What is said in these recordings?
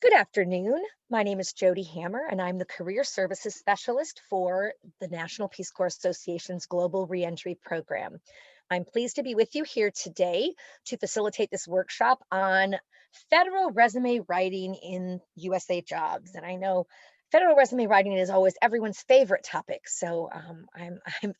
Good afternoon. My name is Jodi Hammer, and I'm the Career Services Specialist for the National Peace Corps Association's Global Reentry Program. I'm pleased to be with you here today to facilitate this workshop on federal resume writing in USA jobs. And I know federal resume writing is always everyone's favorite topic, so I'm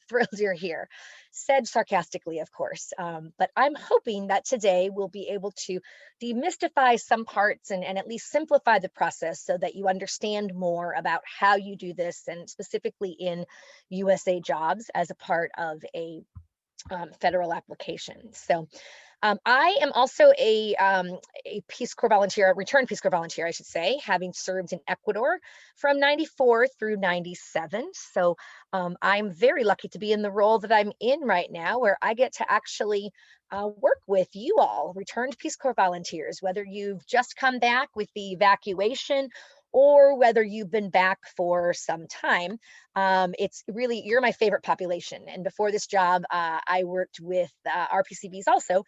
thrilled you're here. Said sarcastically, of course, but I'm hoping that today we'll be able to demystify some parts and at least simplify the process so that you understand more about how you do this, and specifically in USA jobs as a part of a federal application. So I am also a Peace Corps volunteer, a returned Peace Corps volunteer, I should say, having served in Ecuador from 94 through 97. So I'm very lucky to be in the role that I'm in right now, where I get to actually work with you all, returned Peace Corps volunteers, whether you've just come back with the evacuation or whether you've been back for some time. It's really, you're my favorite population. And before this job, I worked with RPCVs also,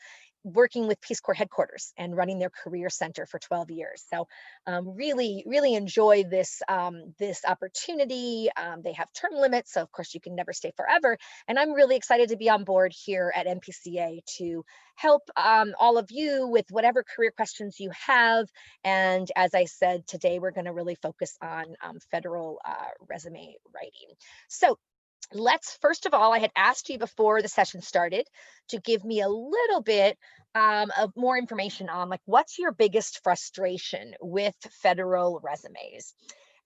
working with Peace Corps headquarters and running their career center for 12 years. So really enjoy this opportunity. They have term limits, so of course you can never stay forever. And I'm really excited to be on board here at NPCA to help all of you with whatever career questions you have. And as I said, today we're going to really focus on federal resume writing. So let's first of all, I had asked you before the session started to give me a little bit of more information on, like, what's your biggest frustration with federal resumes?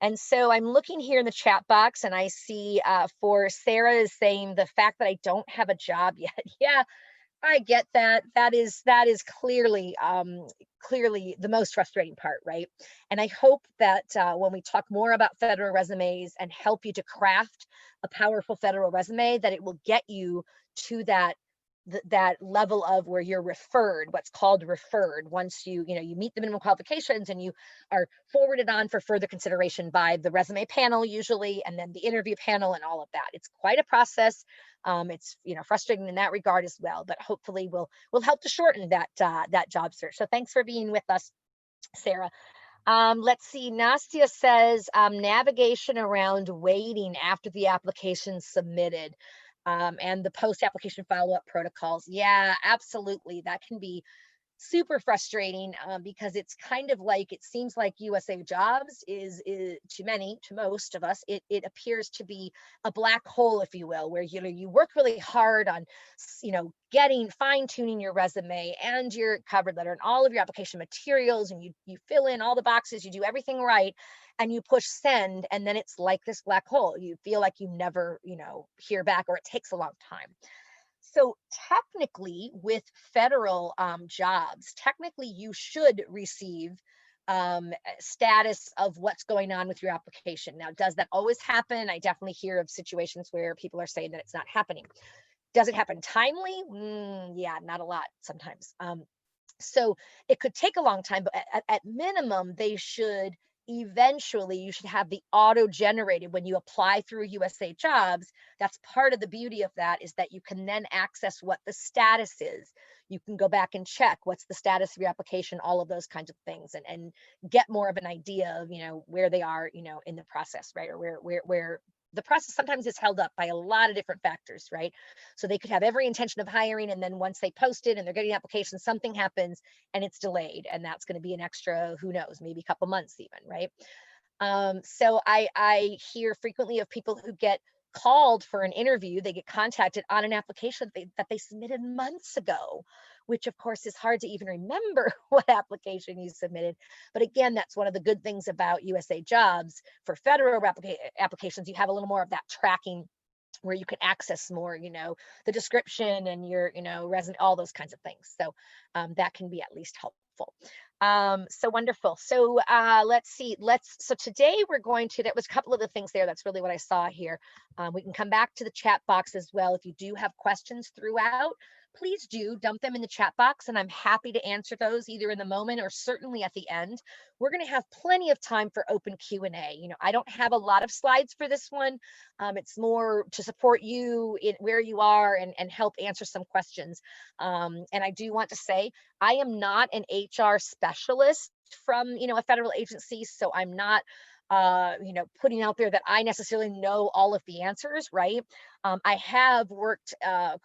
And so I'm looking here in the chat box, and I see for Sarah is saying the fact that I don't have a job yet. Yeah, I get that. That is clearly the most frustrating part, right? And I hope that when we talk more about federal resumes and help you to craft a powerful federal resume, that it will get you to that level of where you're referred, what's called referred, once you meet the minimum qualifications and you are forwarded on for further consideration by the resume panel usually, and then the interview panel and all of that. It's quite a process. It's frustrating in that regard as well, but hopefully will help to shorten that job search. So thanks for being with us, Sarah. Let's see. Nastia says navigation around waiting after the application submitted, and the post-application follow-up protocols. Yeah, absolutely. That can be super frustrating, because it's kind of like, it seems like USAJobs is to most of us, it appears to be a black hole, if you will, where you work really hard on getting fine-tuning your resume and your cover letter and all of your application materials, and you fill in all the boxes, you do everything right, and you push send, and then it's like this black hole. You feel like you never hear back, or it takes a long time. So technically, with federal jobs, technically you should receive status of what's going on with your application. Now, does that always happen? I definitely hear of situations where people are saying that it's not happening. Does it happen timely? Yeah, not a lot sometimes. So it could take a long time, but at minimum, they should eventually, you should have the auto generated when you apply through USA Jobs. That's part of the beauty of that, is that you can then access what the status is. You can go back and check what's the status of your application, all of those kinds of things, and get more of an idea of where they are in the process, right? Or where the process sometimes is held up by a lot of different factors, right? So they could have every intention of hiring, and then once they post it and they're getting applications, something happens and it's delayed, and that's going to be an extra, who knows, maybe a couple months even, right? So I hear frequently of people who get called for an interview. They get contacted on an application that they submitted months ago, which of course is hard to even remember what application you submitted. But again, that's one of the good things about USA Jobs. For federal applications, you have a little more of that tracking, where you can access more, the description and your, resume, all those kinds of things. So that can be at least helpful. So wonderful. So let's see. So today we're going to, that was a couple of the things there. That's really what I saw here. We can come back to the chat box as well. If you do have questions throughout, please do dump them in the chat box, and I'm happy to answer those either in the moment or certainly at the end. We're going to have plenty of time for open Q&A. I don't have a lot of slides for this one. It's more to support you in where you are and help answer some questions. And I do want to say, I am not an HR specialist. from, a federal agency, so I'm not putting out there that I necessarily know all of the answers, right? I have worked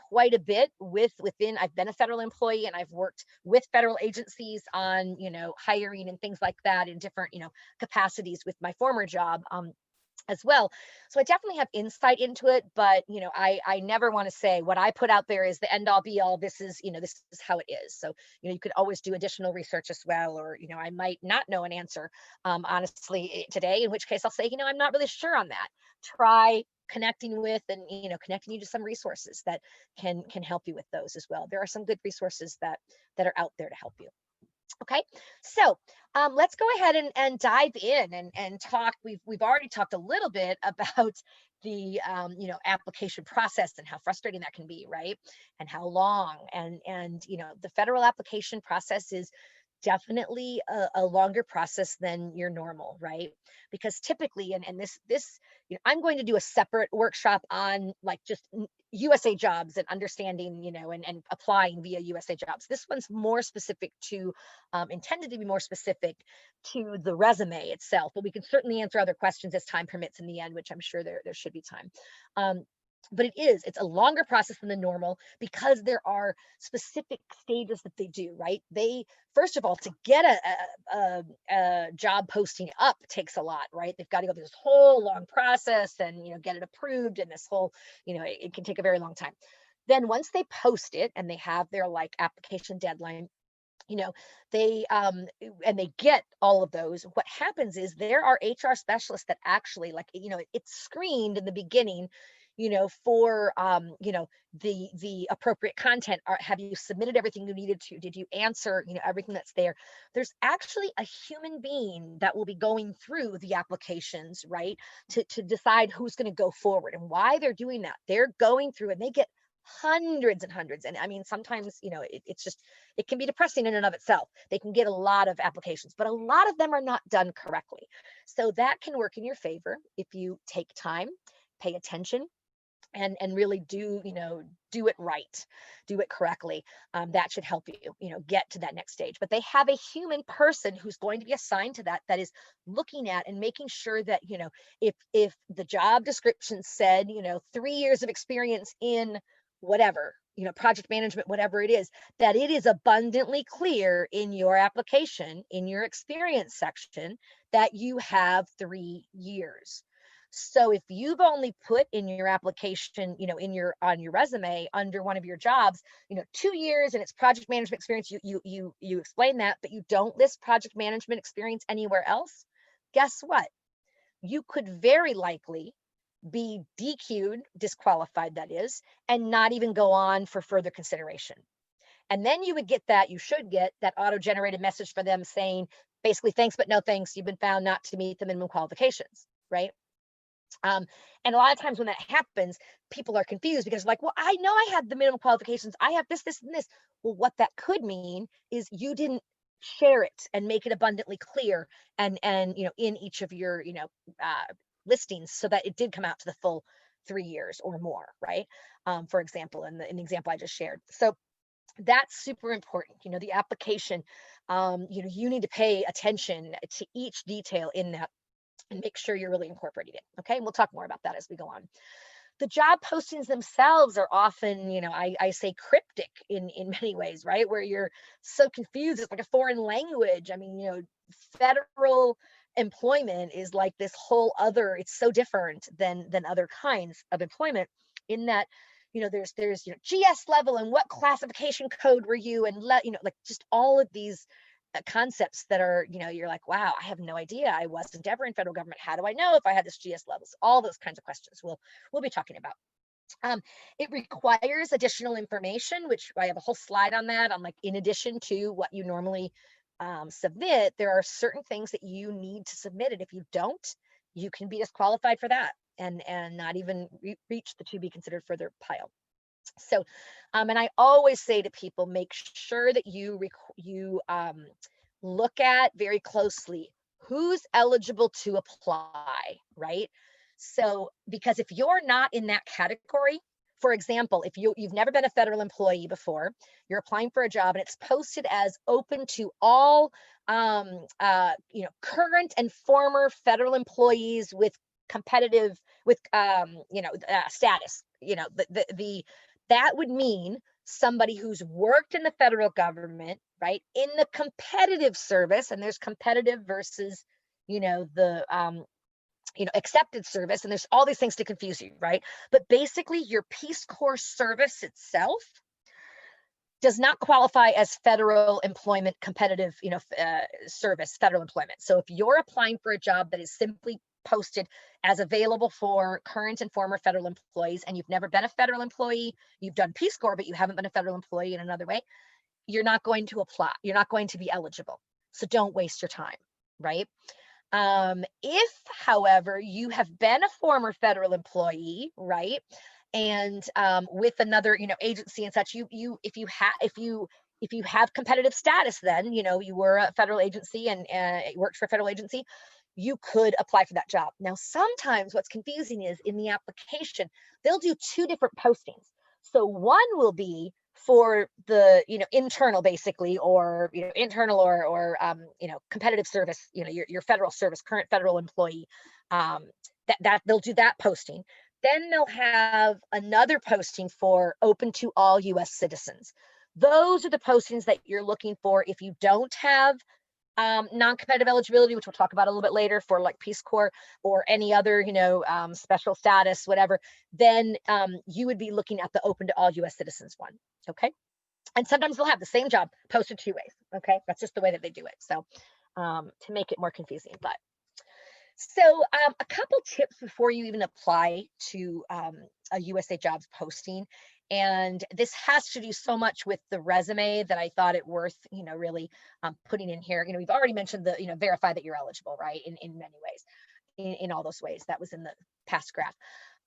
quite a bit I've been a federal employee, and I've worked with federal agencies on, hiring and things like that in different, capacities with my former job. As well. So I definitely have insight into it, but I never want to say what I put out there is the end all be all. This is how it is. So, you could always do additional research as well, or, I might not know an answer, honestly today, in which case I'll say, I'm not really sure on that. Try connecting with and, connecting you to some resources that can help you with those as well. There are some good resources that are out there to help you. Okay, so let's go ahead and dive in and talk. We've already talked a little bit about the application process and how frustrating that can be, right? And how long, and the federal application process is definitely a longer process than your normal, right? Because typically, and this I'm going to do a separate workshop on like just USAJobs and understanding, and applying via USAJobs. This one's more specific to, intended to be more specific to the resume itself, but we can certainly answer other questions as time permits in the end, which I'm sure there should be time. But it's a longer process than the normal because there are specific stages that they do, right? They, first of all, to get a job posting up takes a lot, right? They've got to go through this whole long process and, get it approved, and this whole, it can take a very long time. Then once they post it and they have their like application deadline, they and they get all of those, what happens is there are HR specialists that actually, like, it's screened in the beginning, for the appropriate content. Have you submitted everything you needed to? Did you answer, everything that's there? There's actually a human being that will be going through the applications, right, to decide who's going to go forward. And why they're doing that, they're going through and they get hundreds and hundreds. And I mean, sometimes, it's just, it can be depressing in and of itself. They can get a lot of applications, but a lot of them are not done correctly. So that can work in your favor if you take time, pay attention, and really do it right, do it correctly. That should help you get to that next stage. But they have a human person who's going to be assigned to that is looking at and making sure that if the job description said 3 years of experience in whatever, project management, whatever it is, that it is abundantly clear in your application, in your experience section, that you have 3 years. So if you've only put in your application, on your resume under one of your jobs, 2 years and it's project management experience, you explain that, but you don't list project management experience anywhere else, guess what? You could very likely be DQ'd, disqualified that is, and not even go on for further consideration. And then you should get that auto-generated message for them saying, basically, thanks, but no thanks. You've been found not to meet the minimum qualifications, right? And a lot of times when that happens, people are confused because like, well, I know I had the minimum qualifications. I have this, and this. Well, what that could mean is you didn't share it and make it abundantly clear and in each of your, listings, so that it did come out to the full 3 years or more, right? For example, in the example I just shared. So that's super important. The application, you need to pay attention to each detail in that and make sure you're really incorporating it. Okay. And we'll talk more about that as we go on. The job postings themselves are often, I say cryptic in many ways, right? Where you're so confused. It's like a foreign language. I mean, federal employment is like this whole other, it's so different than other kinds of employment in that, there's GS level and what classification code were you, and like just all of these concepts that are, you're like, wow, I have no idea. I wasn't ever in federal government. How do I know if I had this GS levels? All those kinds of questions we'll be talking about. It requires additional information, which I have a whole slide on that. Like, in addition to what you normally submit, there are certain things that you need to submit. And if you don't, you can be disqualified for that and not even reach the to be considered further pile. So, and I always say to people, make sure that you look at very closely who's eligible to apply, right? So, because if you're not in that category, for example, if you've never been a federal employee before, you're applying for a job and it's posted as open to all current and former federal employees with competitive status. That would mean somebody who's worked in the federal government, right, in the competitive service, and there's competitive versus, the accepted service, and there's all these things to confuse you, right? But basically, your Peace Corps service itself does not qualify as federal employment competitive, service, federal employment. So if you're applying for a job that is simply posted as available for current and former federal employees, and you've never been a federal employee, you've done Peace Corps, but you haven't been a federal employee in another way, you're not going to apply. You're not going to be eligible. So don't waste your time, right? If, however, you have been a former federal employee, right, and with another, agency and such, if you have competitive status, then you were a federal agency and worked for a federal agency, you could apply for that job. Now, sometimes what's confusing is in the application, they'll do two different postings. So one will be for the internal, basically, or internal or competitive service, your federal service, current federal employee, that they'll do that posting. Then they'll have another posting for open to all US citizens. Those are the postings that you're looking for if you don't have non-competitive eligibility, which we'll talk about a little bit later, for like Peace Corps or any other, special status, whatever. Then you would be looking at the open to all US citizens one. Okay. And sometimes they'll have the same job posted two ways. Okay. That's just the way that they do it. So to make it more confusing, but so a couple tips before you even apply to a USAJobs posting. And this has to do so much with the resume that I thought it worth, really putting in here. We've already mentioned the, verify that you're eligible, right? In many ways, in all those ways. That was in the past graph.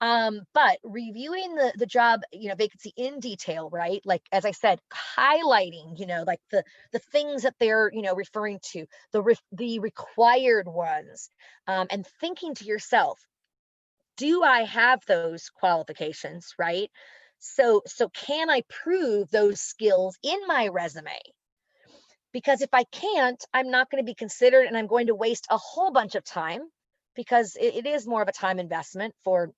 But reviewing the job, vacancy in detail, right? Like, as I said, highlighting, like the things that they're, referring to, the required ones, and thinking to yourself, do I have those qualifications, right? So can I prove those skills in my resume? Because if I can't, I'm not going to be considered, and I'm going to waste a whole bunch of time, because it is more of a time investment for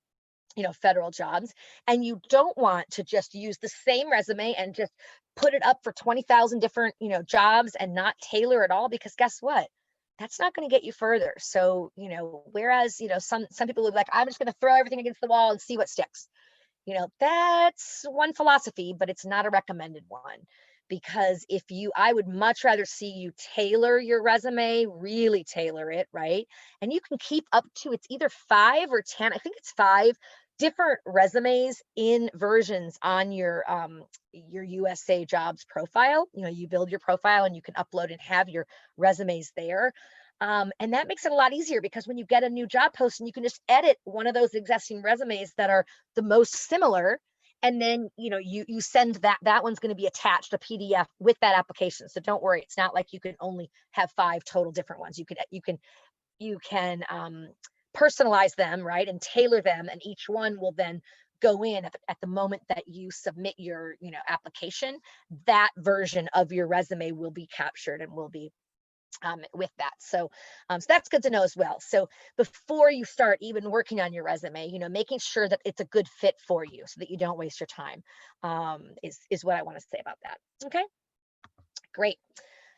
federal jobs. And you don't want to just use the same resume and just put it up for 20,000 different, jobs and not tailor at all, because guess what? That's not going to get you further. So, whereas, some people would be like, I'm just going to throw everything against the wall and see what sticks. That's one philosophy, but it's not a recommended one. Because I would much rather see you tailor your resume, really tailor it, right? And you can keep up to, it's either 5 or 10, I think it's 5 different resumes in versions on your USAJobs profile. You build your profile and you can upload and have your resumes there. And that makes it a lot easier, because when you get a new job post, and you can just edit one of those existing resumes that are the most similar, and then you send that one's going to be attached a PDF with that application. So don't worry, it's not like you can only have 5 total different ones. You can personalize them, right, and tailor them, and each one will then go in at the moment that you submit your application. That version of your resume will be captured and will be with that. So that's good to know as well. So before you start even working on your resume, making sure that it's a good fit for you so that you don't waste your time, is what I want to say about that. Okay, great.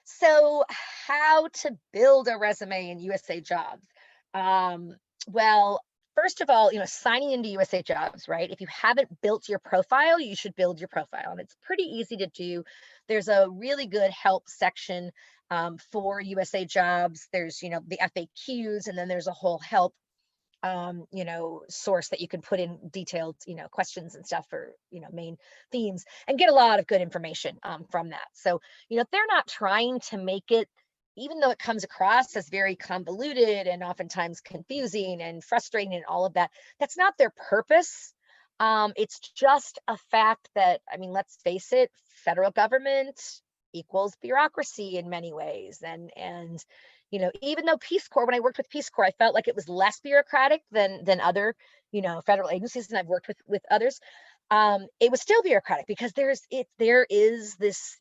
So how to build a resume in USAJobs? Well, first of all, signing into USAJobs, right? If you haven't built your profile, you should build your profile, and it's pretty easy to do. There's a really good help section for USAJobs. There's, the FAQs, and then there's a whole help, source that you can put in detailed, questions and stuff for, main themes, and get a lot of good information from that. So, they're not trying to make it, even though it comes across as very convoluted and oftentimes confusing and frustrating and all of that, that's not their purpose. It's just a fact that, let's face it, federal government equals bureaucracy in many ways. And even though Peace Corps, when I worked with Peace Corps, I felt like it was less bureaucratic than other, federal agencies, and I've worked with others. It was still bureaucratic, because there is this,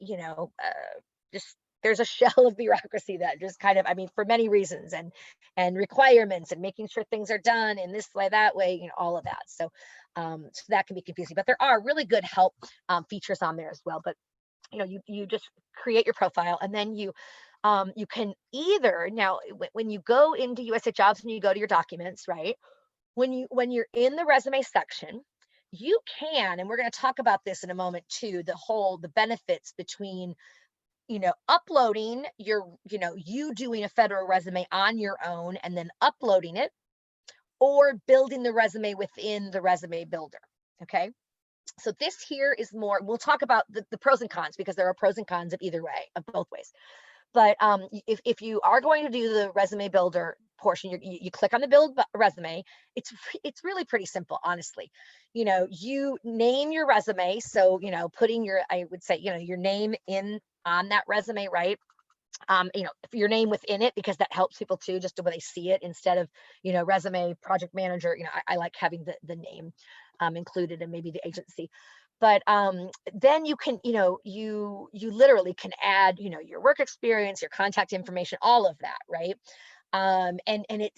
just there's a shell of bureaucracy that just kind of, I mean, for many reasons, and requirements and making sure things are done in this way, that way, you know, all of that. So, so that can be confusing, but there are really good help features on there as well. But you know, you just create your profile, and then you can either, now when you go into USAJobs and you go to your documents, right? When you're in the resume section, you can, and we're going to talk about this in a moment too, the benefits between, you know, uploading your, you know, you doing a federal resume on your own and then uploading it, or building the resume within the resume builder. Okay. So this here is more, we'll talk about the pros and cons, because there are pros and cons of either way, of both ways. But if you are going to do the resume builder portion, you click on the build resume. It's really pretty simple, honestly. You know, you name your resume. So, you know, putting your, I would say, you know, your name in on that resume, right? You know, your name within it, because that helps people too, just when they see it, instead of, you know, resume project manager. You know, I like having the name included, and maybe the agency. But then you can, you know, you literally can add, you know, your work experience, your contact information, all of that, right? And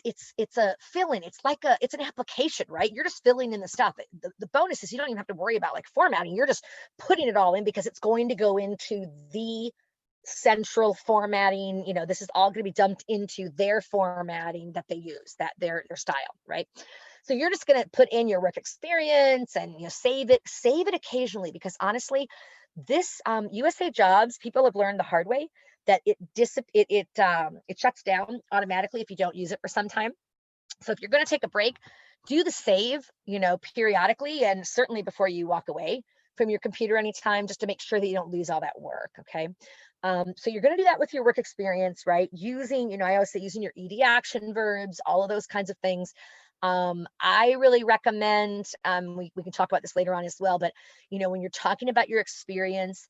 it's a fill-in. It's an application, right? You're just filling in the stuff. The bonus is you don't even have to worry about like formatting. You're just putting it all in, because it's going to go into the central formatting. You know, this is all going to be dumped into their formatting that they use, that their style, right? So you're just going to put in your work experience, and, you know, save it occasionally, because honestly, this USAJobs, people have learned the hard way that it shuts down automatically if you don't use it for some time. So if you're going to take a break, do the save, you know, periodically, and certainly before you walk away from your computer anytime, just to make sure that you don't lose all that work. Okay. So you're going to do that with your work experience, right? Using, you know, I always say using your ED action verbs, all of those kinds of things. I really recommend, we can talk about this later on as well, but, you know, when you're talking about your experience,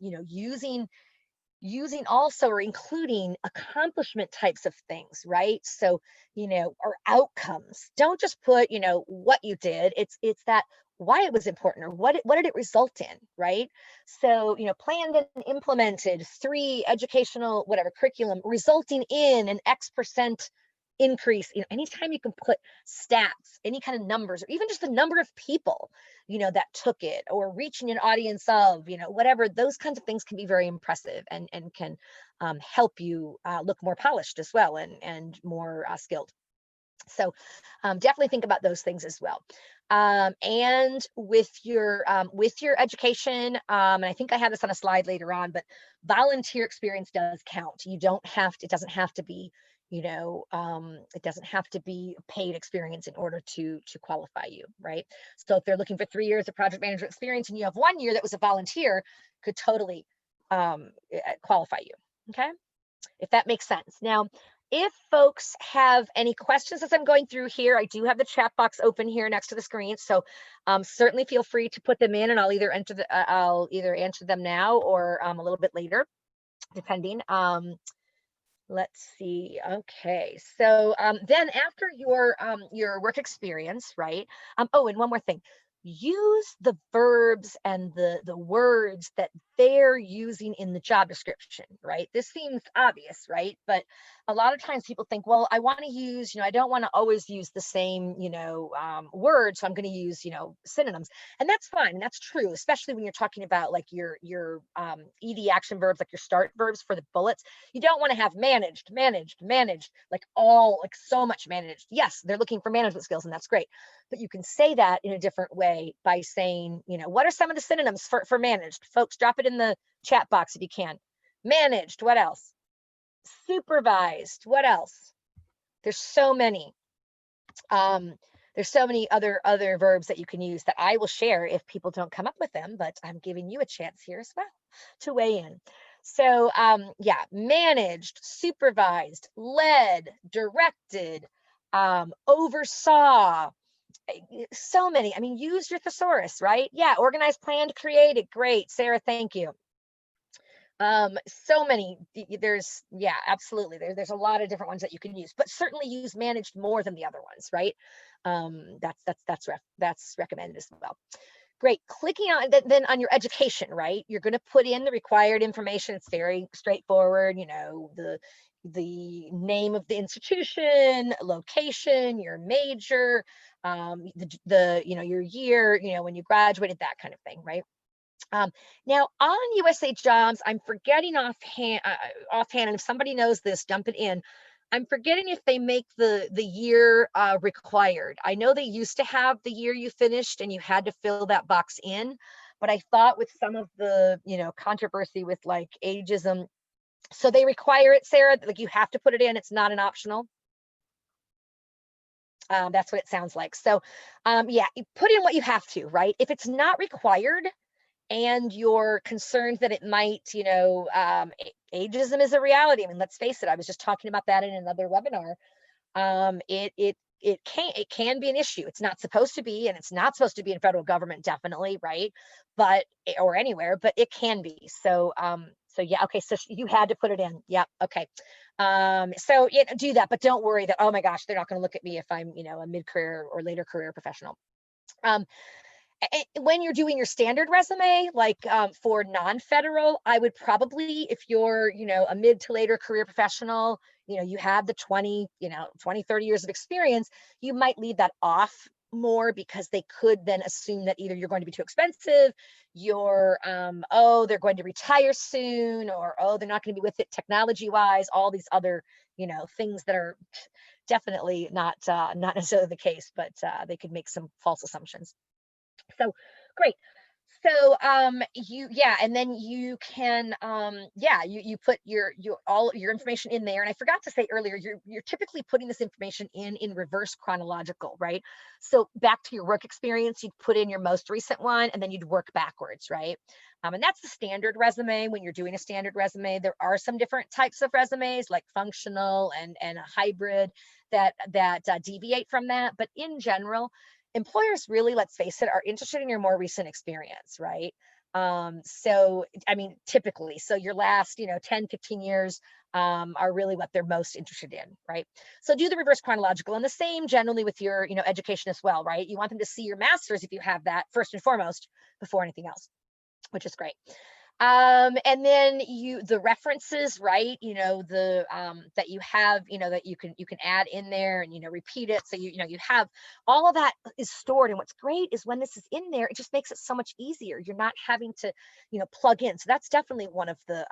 you know, using also, or including accomplishment types of things, right? So, you know, or outcomes. Don't just put, you know, what you did. It's that why it was important, or what did it result in, right? So, you know, planned and implemented 3 educational whatever curriculum resulting in an X% increase. You know, anytime you can put stats, any kind of numbers, or even just the number of people, you know, that took it, or reaching an audience of, you know, whatever, those kinds of things can be very impressive, and can help you look more polished as well, and more skilled. So definitely think about those things as well. And with your education, and I think I have this on a slide later on, but volunteer experience does count. You don't have to, it doesn't have to be, you know, it doesn't have to be paid experience in order to qualify you, right? So if they're looking for 3 years of project manager experience, and you have 1 year that was a volunteer, could totally qualify you. Okay, if that makes sense. Now, if folks have any questions as I'm going through here, I do have the chat box open here next to the screen. So certainly feel free to put them in, and I'll either answer them now, or a little bit later, depending. Let's see. Okay. So then after your work experience, right? Oh, and one more thing. Use the verbs and the words that they're using in the job description, right? This seems obvious, right? But a lot of times people think, well, I want to use, you know, I don't want to always use the same, you know, word, so I'm going to use, you know, synonyms, and that's fine, and that's true, especially when you're talking about like your ED action verbs, like your start verbs for the bullets. You don't want to have managed, like all, like so much managed. Yes, they're looking for management skills, and that's great. But you can say that in a different way by saying, you know, what are some of the synonyms for managed? Folks, drop it in the chat box if you can. Managed, what else? Supervised, what else? There's so many. There's so many other verbs that you can use that I will share if people don't come up with them, but I'm giving you a chance here as well to weigh in. So yeah, managed, supervised, led, directed, oversaw, so many. I mean, use your thesaurus, right? Yeah, organized, planned, created. Great, Sarah, thank you. So many. There's, yeah, absolutely. There's a lot of different ones that you can use, but certainly use managed more than the other ones, right? That's recommended as well. Great. Clicking on then on your education, right? You're going to put in the required information. It's very straightforward. You know, the name of the institution, location, your major, the you know, your year, you know, when you graduated, that kind of thing, right? Now on USAJobs, I'm forgetting offhand, and if somebody knows this, dump it in. I'm forgetting if they make the year required. I know they used to have the year you finished and you had to fill that box in, but I thought with some of the, you know, controversy with like ageism, so they require it, Sarah, like you have to put it in. It's not an optional. That's what it sounds like. So yeah, you put in what you have to, right? If it's not required, and you're concerned that it might, you know, ageism is a reality. I mean, let's face it. I was just talking about that in another webinar. It can be an issue. It's not supposed to be, and it's not supposed to be in federal government, definitely, right? But or anywhere, but it can be. So so yeah, okay. So you had to put it in. Yeah, okay. So yeah, do that, but don't worry that, oh my gosh, they're not going to look at me if I'm, you know, a mid-career or later career professional. When you're doing your standard resume, like for non-federal, I would probably, if you're, you know, a mid to later career professional, you know, you have the 20, you know, 20, 30 years of experience, you might leave that off more because they could then assume that either you're going to be too expensive, you're, oh, they're going to retire soon, or, oh, they're not going to be with it technology wise, all these other, you know, things that are definitely not necessarily the case, but they could make some false assumptions. So great. So yeah, and then you can yeah, you put your all your information in there. And I forgot to say earlier, you're typically putting this information in reverse chronological, right? So back to your work experience, you'd put in your most recent one and then you'd work backwards, right? And that's the standard resume. When you're doing a standard resume, there are some different types of resumes like functional and a hybrid that deviate from that. But in general, employers really, let's face it, are interested in your more recent experience, right? So, I mean, typically, so your last, you know, 10, 15 years are really what they're most interested in, right? So do the reverse chronological, and the same generally with your, you know, education as well, right? You want them to see your master's if you have that first and foremost before anything else, which is great. And then the references, right? You know, the that you have, you know, that you can add in there and, you know, repeat it. So you know, you have all of that is stored. And what's great is when this is in there, it just makes it so much easier. You're not having to, you know, plug in. So that's definitely one of the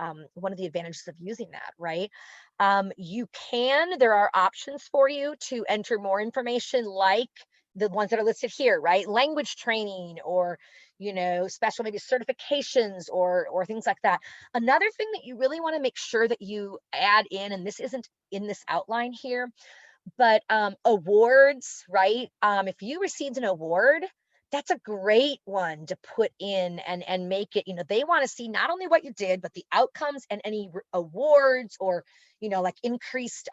advantages of using that, right? There are options for you to enter more information, like the ones that are listed here, right? Language training, or, you know, special maybe certifications or things like that. Another thing that you really want to make sure that you add in, and this isn't in this outline here, but awards, right? If you received an award, that's a great one to put in and make it, you know, they want to see not only what you did, but the outcomes and any awards, or, you know, like increased,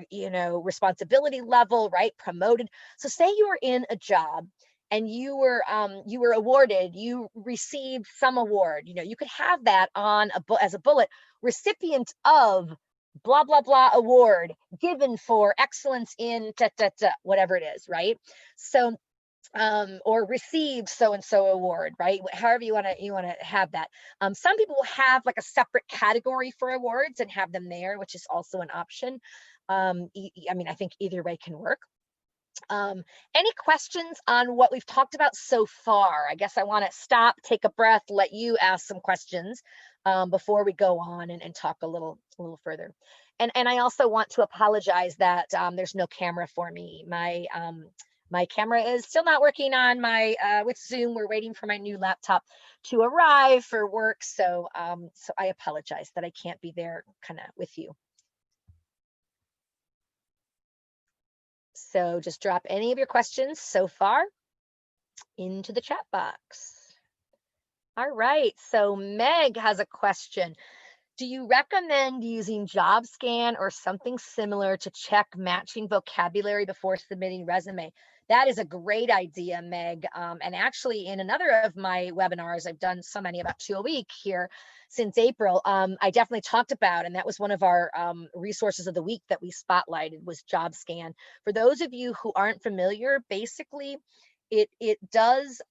you know, responsibility level, right? Promoted. So say you were in a job and you were awarded, you received some award, you know, you could have that on as a bullet, recipient of blah blah blah award given for excellence in whatever it is, right? So or received so and so award, right? However you want to have that. Some people will have like a separate category for awards and have them there, which is also an option. I mean, I think either way can work. Any questions on what we've talked about so far? I guess I want to stop, take a breath, let you ask some questions before we go on and talk a little further. And I also want to apologize that there's no camera for me. My camera is still not working on my with Zoom. We're waiting for my new laptop to arrive for work, so so I apologize that I can't be there kind of with you. So just drop any of your questions so far into the chat box. All right, so Meg has a question. Do you recommend using JobScan or something similar to check matching vocabulary before submitting resume? That is a great idea, Meg. And actually, in another of my webinars, I've done so many, about 2 a week here since April, I definitely talked about, and that was one of our resources of the week that we spotlighted, was JobScan. For those of you who aren't familiar, basically, it does,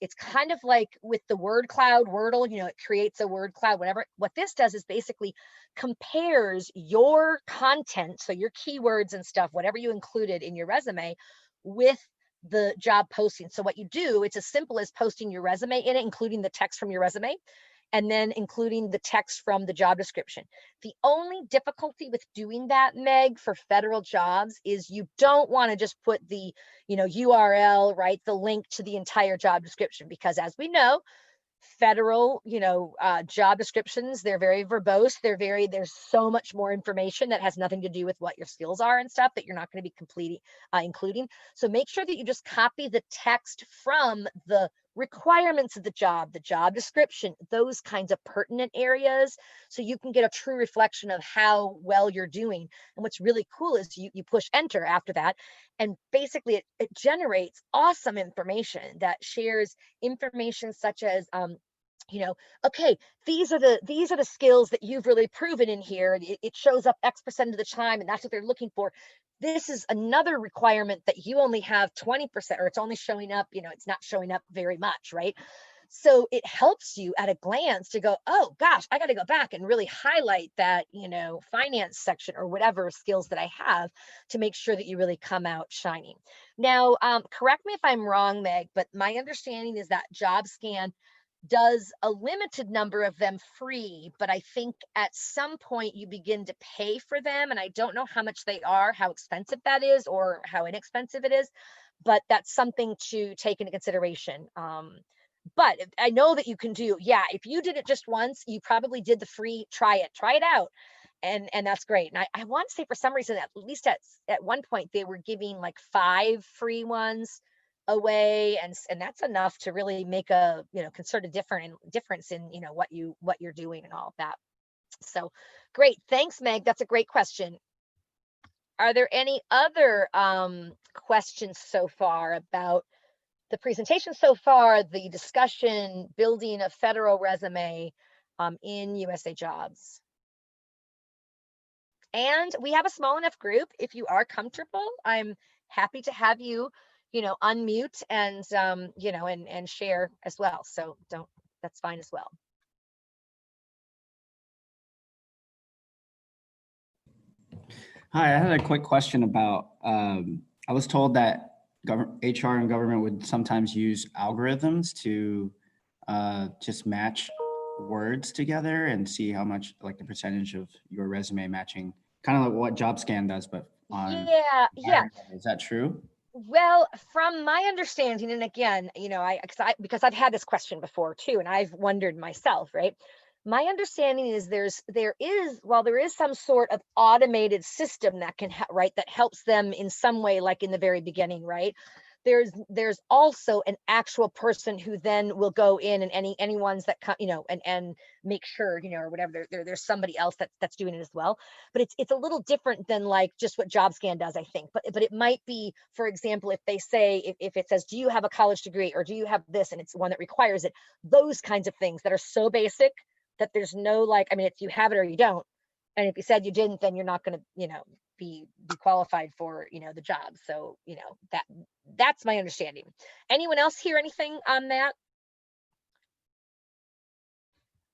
it's kind of like with the word cloud, Wordle, it creates a word cloud, whatever. What this does is basically compares your content, so your keywords and stuff, whatever you included in your resume, with the job posting. So what you do, it's as simple as posting your resume in it, including the text from your resume, and then including the text from the job description. The only difficulty with doing that, Meg, for federal jobs is you don't want to just put the, URL, right, the link to the entire job description, because as we know, federal, job descriptions, they're very verbose. There's so much more information that has nothing to do with what your skills are and stuff that you're not going to be including. So make sure that you just copy the text from the requirements of the job description, those kinds of pertinent areas, so you can get a true reflection of how well you're doing. And what's really cool is you push enter after that, and basically it generates awesome information that shares information such as, okay, these are the skills that you've really proven in here. It shows up X% of the time, and that's what they're looking for. This is another requirement that you only have 20%, or it's only showing up, it's not showing up very much, right? So it helps you at a glance to go, oh gosh, I got to go back and really highlight that, finance section or whatever skills that I have, to make sure that you really come out shining. Now, correct me if I'm wrong, Meg, but my understanding is that JobScan does a limited number of them free, but I think at some point you begin to pay for them. And I don't know how much they are, how expensive that is, or how inexpensive it is, but that's something to take into consideration. But I know that you can do, if you did it just once, you probably did the free, try it out. And that's great. And I want to say, for some reason, at least at one point, they were giving like 5 free ones away, and that's enough to really make a concerted difference in what you're doing and all of that. So great, thanks, Meg. That's a great question. Are there any other questions so far about the presentation so far, the discussion, building a federal resume in USAJobs? And we have a small enough group. If you are comfortable, I'm happy to have you, unmute and, and share as well. So that's fine as well. Hi, I had a quick question about, I was told that HR and government would sometimes use algorithms to just match words together and see how much, like the percentage of your resume matching, kind of like what JobScan does, but on. Yeah. Is that true? Well, from my understanding, and again, because I've had this question before too, and I've wondered myself, right? My understanding is there is some sort of automated system that can that helps them in some way, like in the very beginning, right? There's also an actual person who then will go in, and any ones that come, and make sure, or whatever, there's somebody else that's doing it as well. But it's a little different than like just what JobScan does, I think. But it might be, for example, if they say, if it says, do you have a college degree, or do you have this, and it's one that requires it, those kinds of things that are so basic that there's no, like, I mean, if you have it or you don't, and if you said you didn't, then you're not going to, be qualified for, the job. So, that's my understanding. Anyone else hear anything on that?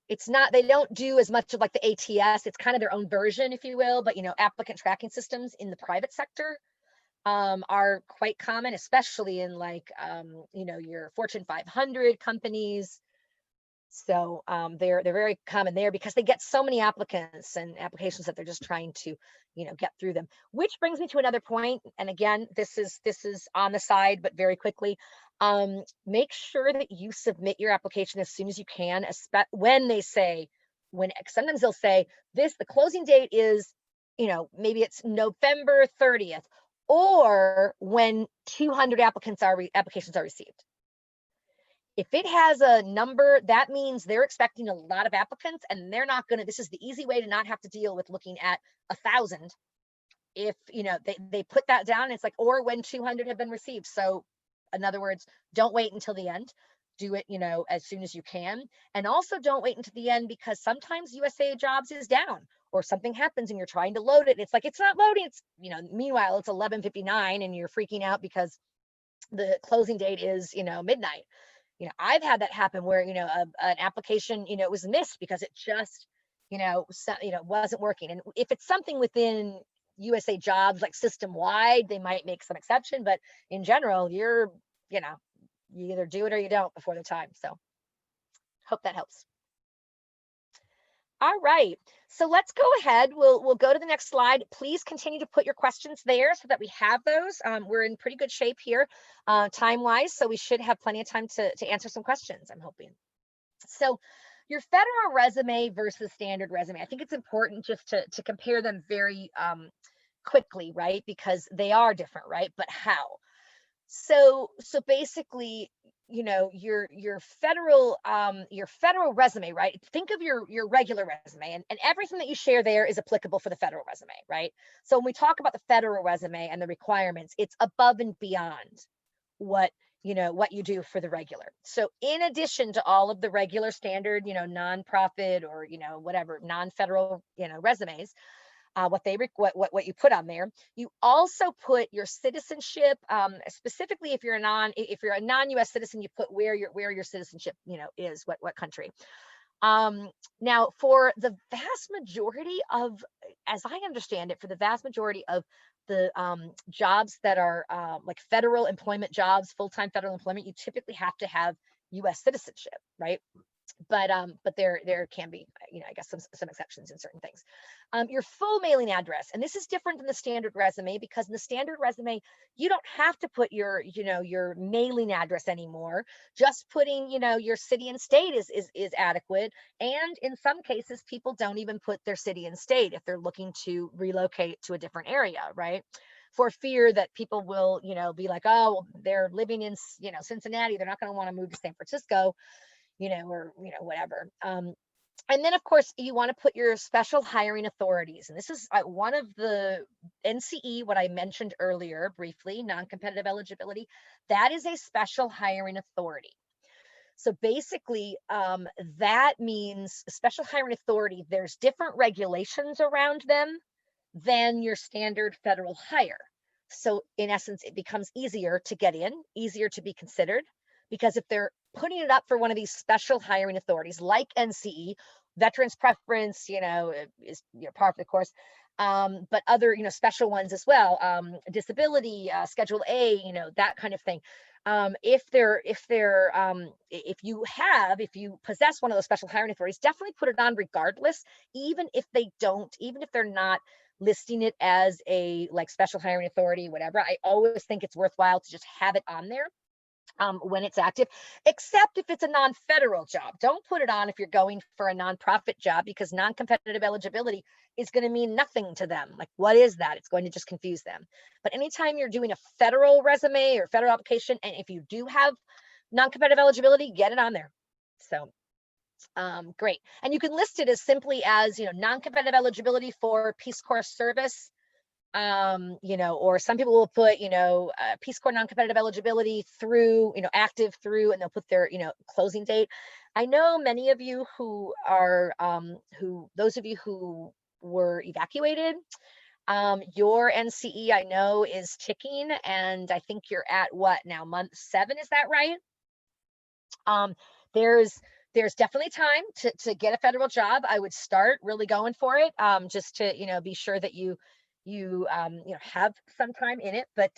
It's not, they don't do as much of like the ATS. It's kind of their own version, if you will, but, applicant tracking systems in the private sector are quite common, especially in like, your Fortune 500 companies. So they're very common there because they get so many applicants and applications that they're just trying to, get through them. Which brings me to another point. And again, this is on the side, but very quickly. Make sure that you submit your application as soon as you can, when they say, sometimes they'll say the closing date is, maybe it's November 30th, or when 200 applications are received. If it has a number, that means they're expecting a lot of applicants, and they're not going to, this is the easy way to not have to deal with looking at 1,000. If, they put that down, it's like, or when 200 have been received. So in other words, don't wait until the end. Do it, as soon as you can. And also don't wait until the end, because sometimes USAJobs is down or something happens and you're trying to load it. And it's like, it's not loading. It's, meanwhile, it's 11:59 and you're freaking out because the closing date is, midnight. I've had that happen where, an application, was missed because it just, wasn't working. And if it's something within USAJobs, like system wide, they might make some exception, but in general, you either do it or you don't before the time. So hope that helps. All right, so let's go ahead. We'll go to the next slide. Please continue to put your questions there so that we have those. We're in pretty good shape here, time-wise, so we should have plenty of time to answer some questions, I'm hoping. So your federal resume versus standard resume, I think it's important just to compare them very quickly, right? Because they are different, right? But how? So basically, your federal resume, right? Think of your regular resume, and everything that you share there is applicable for the federal resume, right? So when we talk about the federal resume and the requirements, it's above and beyond what you do for the regular. So in addition to all of the regular standard, nonprofit or whatever non-federal resumes, what you put on there, you also put your citizenship, specifically if you're a non-US citizen, you put where your citizenship is, what country. Now for the vast majority of, as I understand it, for the vast majority of the jobs that are like federal employment jobs, full-time federal employment, you typically have to have US citizenship, right? But there can be, I guess some exceptions in certain things. Your full mailing address, and this is different than the standard resume, because in the standard resume, you don't have to put your mailing address anymore. Just putting, your city and state is adequate. And in some cases, people don't even put their city and state if they're looking to relocate to a different area, right? For fear that people will, be like, oh, they're living in, Cincinnati, they're not going to want to move to San Francisco, or, whatever. And then of course you want to put your special hiring authorities. And this is one of the NCE, what I mentioned earlier, briefly, non-competitive eligibility, that is a special hiring authority. So basically that means special hiring authority, there's different regulations around them than your standard federal hire. So in essence, it becomes easier to get in, easier to be considered, because if they're putting it up for one of these special hiring authorities like NCE, veterans preference, is par for the course, but other, special ones as well, disability, Schedule A, that kind of thing. If you possess one of those special hiring authorities, definitely put it on regardless, even if they're not listing it as a special hiring authority, whatever. I always think it's worthwhile to just have it on there when it's active, except if it's a non-federal job. Don't put it on if you're going for a nonprofit job, because non-competitive eligibility is going to mean nothing to them. Like, what is that? It's going to just confuse them. But anytime you're doing a federal resume or federal application, and if you do have non-competitive eligibility, get it on there. So great. And you can list it as simply as, non-competitive eligibility for Peace Corps service, or some people will put, Peace Corps non-competitive eligibility through, active through, and they'll put their, closing date. I know many of you who are, those of you who were evacuated, your NCE, I know, is ticking, and I think you're at what now, month 7, is that right? There's definitely time to get a federal job. I would start really going for it, just to, be sure that you have some time in it, but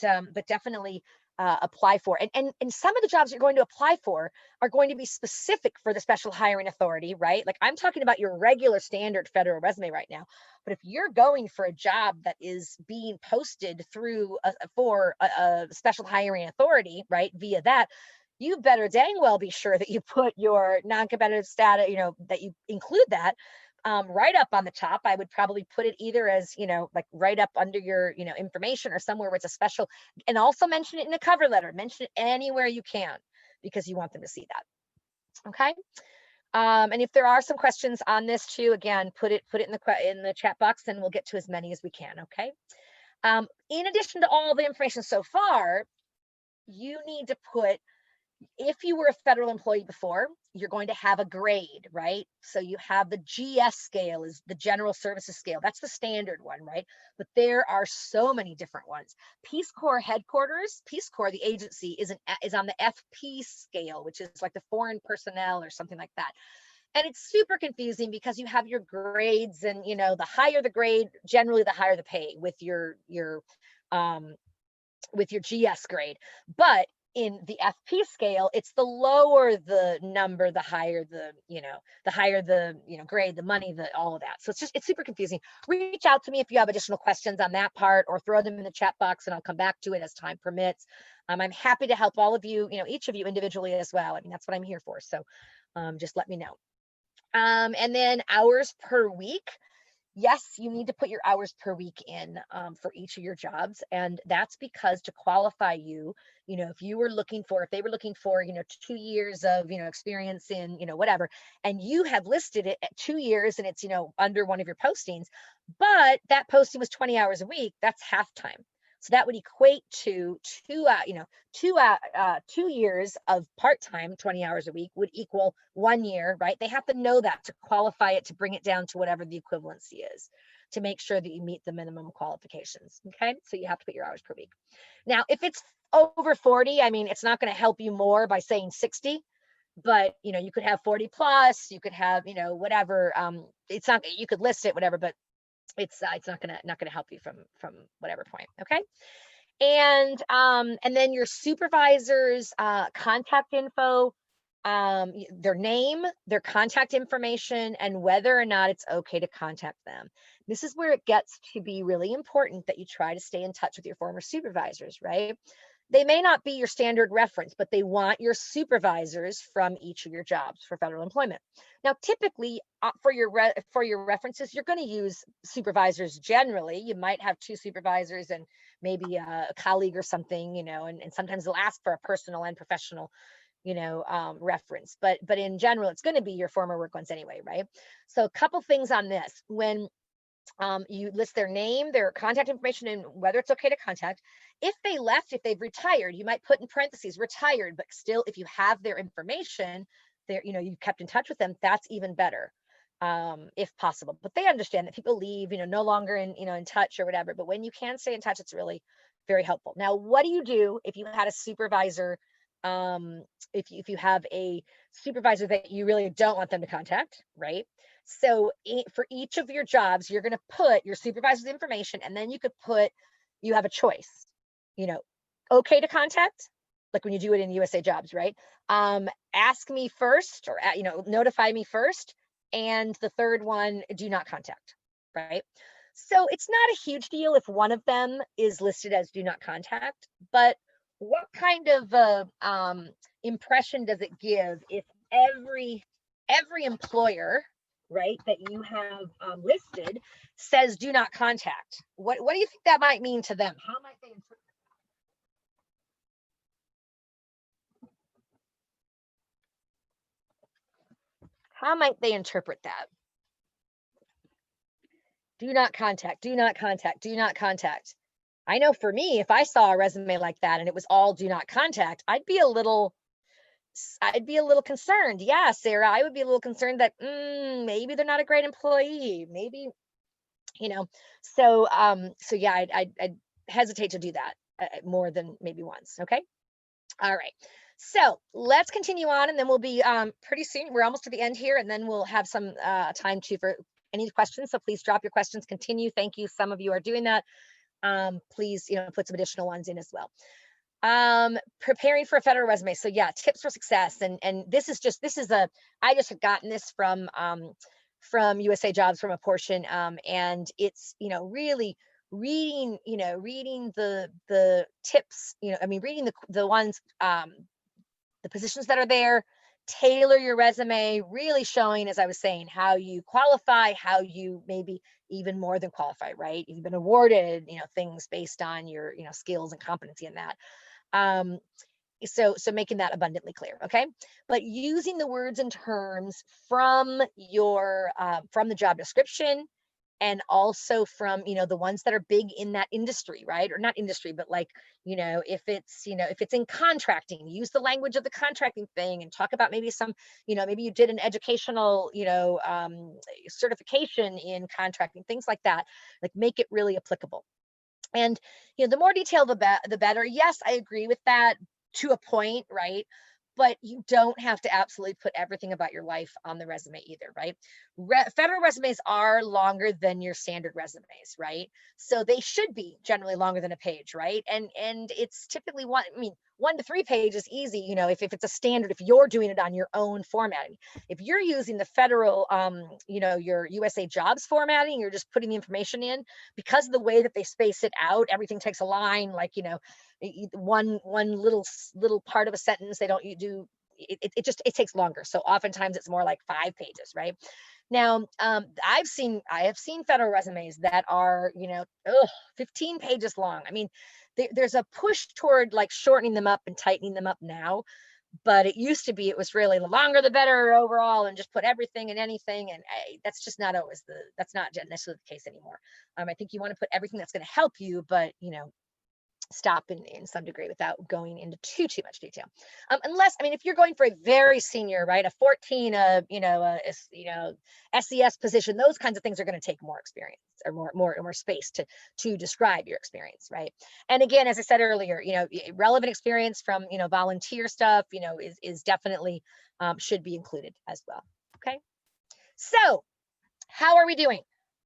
definitely apply for it. And some of the jobs you're going to apply for are going to be specific for the special hiring authority, right? Like, I'm talking about your regular standard federal resume right now. But if you're going for a job that is being posted through for a special hiring authority, right, via that, you better dang well be sure that you put your non-competitive status, that you include that right up on the top. I would probably put it either as, right up under your, information, or somewhere where it's a special, and also mention it in a cover letter, mention it anywhere you can, because you want them to see that. Okay. And if there are some questions on this too, again, put it in the chat box, and we'll get to as many as we can. Okay. In addition to all the information so far, you need to put if you were a federal employee before, you're going to have a grade, right? So you have the GS scale, is the general services scale. That's the standard one, right? But there are so many different ones. Peace Corps headquarters, Peace Corps, the agency, is on the FP scale, which is like the foreign personnel or something like that. And it's super confusing because you have your grades, and the higher the grade, generally the higher the pay with your GS grade. But in the FP scale, it's the lower the number, the higher the grade, the money, all of that. So it's super confusing. Reach out to me if you have additional questions on that part, or throw them in the chat box and I'll come back to it as time permits. I'm happy to help all of you, each of you individually as well. I mean, that's what I'm here for. So just let me know. And then hours per week. Yes, you need to put your hours per week in for each of your jobs. And that's because to qualify you, if they were looking for, 2 years of, experience in, whatever, and you have listed it at 2 years and it's, under one of your postings, but that posting was 20 hours a week, that's half time. So that would equate to 2 years of part-time, 20 hours a week would equal 1 year, right? They have to know that to qualify it, to bring it down to whatever the equivalency is, to make sure that you meet the minimum qualifications. Okay, so you have to put your hours per week. Now, if it's over 40, I mean, it's not going to help you more by saying 60, but you could have 40 plus, you could have, whatever. It's not, you could list it, whatever, but it's not gonna help you from whatever point. Okay. And then your supervisor's contact info, their name, their contact information, and whether or not it's okay to contact them. This is where it gets to be really important that you try to stay in touch with your former supervisors, right? They may not be your standard reference, but they want your supervisors from each of your jobs for federal employment. Now, typically for your references, you're going to use supervisors generally. You might have 2 supervisors and maybe a colleague or something, and sometimes they'll ask for a personal and professional, reference. But in general, it's going to be your former work ones anyway, right? So a couple things on this. When you list their name, their contact information, and whether it's okay to contact. If they left, if they've retired, you might put in parentheses retired, but still, if you have their information, you kept in touch with them, that's even better, if possible. But they understand that people leave, no longer in touch or whatever. But when you can stay in touch, it's really very helpful. Now, what do you do if you had a supervisor? If you have a supervisor that you really don't want them to contact, right? So for each of your jobs, you're going to put your supervisor's information, and then you have a choice, okay to contact, like when you do it in USAJobs, right? Ask me first, or, notify me first. And the third one, do not contact, right? So it's not a huge deal if one of them is listed as do not contact, but what kind of impression does it give if every employer, right, that you have listed says do not contact? What do you think that might mean to them? How might they interpret that? Do not contact, do not contact, do not contact. I know for me, if I saw a resume like that and it was all do not contact, I'd be a little concerned. Yeah, Sarah, I would be a little concerned that maybe they're not a great employee. Maybe, so yeah, I'd hesitate to do that more than maybe once. Okay. All right. So let's continue on, and then we'll be pretty soon. We're almost to the end here, and then we'll have some time for any questions. So please drop your questions. Continue. Thank you. Some of you are doing that. Please, put some additional ones in as well. Preparing for a federal resume. So yeah, tips for success. And I just have gotten this from USAJobs, from a portion. And it's, really reading the tips, reading the ones, the positions that are there, tailor your resume, really showing, as I was saying, how you qualify, how you maybe even more than qualify, right? You've been awarded, things based on your, skills and competency in that. So making that abundantly clear. Okay. But using the words and terms from your, from the job description and also from, the ones that are big in that industry, right? Or not industry, but like, if it's in contracting, use the language of the contracting thing and talk about maybe some, maybe you did an educational, certification in contracting, things like that, like make it really applicable. And, the more detail, the better. Yes, I agree with that to a point, right? But you don't have to absolutely put everything about your life on the resume either, right? Federal resumes are longer than your standard resumes, right? So they should be generally longer than a page, right? And it's typically 1 to 3 pages easy, if it's a standard, if you're doing it on your own formatting. If you're using the federal, your USAJobs formatting, you're just putting the information in, because of the way that they space it out, everything takes a line, like, one little part of a sentence, they don't do it, it takes longer. So oftentimes it's more like 5 pages, right? Now, I have seen federal resumes that are, 15 pages long. I mean, there's a push toward like shortening them up and tightening them up now, but it used to be, it was really the longer the better overall, and just put everything and anything. And that's just not always that's not necessarily the case anymore. I think you want to put everything that's going to help you, but stop in some degree without going into too much detail. Unless, if you're going for a very senior, right, a 14, SES position, those kinds of things are going to take more experience, or more space to describe your experience, right? And again, as I said earlier, relevant experience from, volunteer stuff, is definitely should be included as well. Okay. So how are we doing?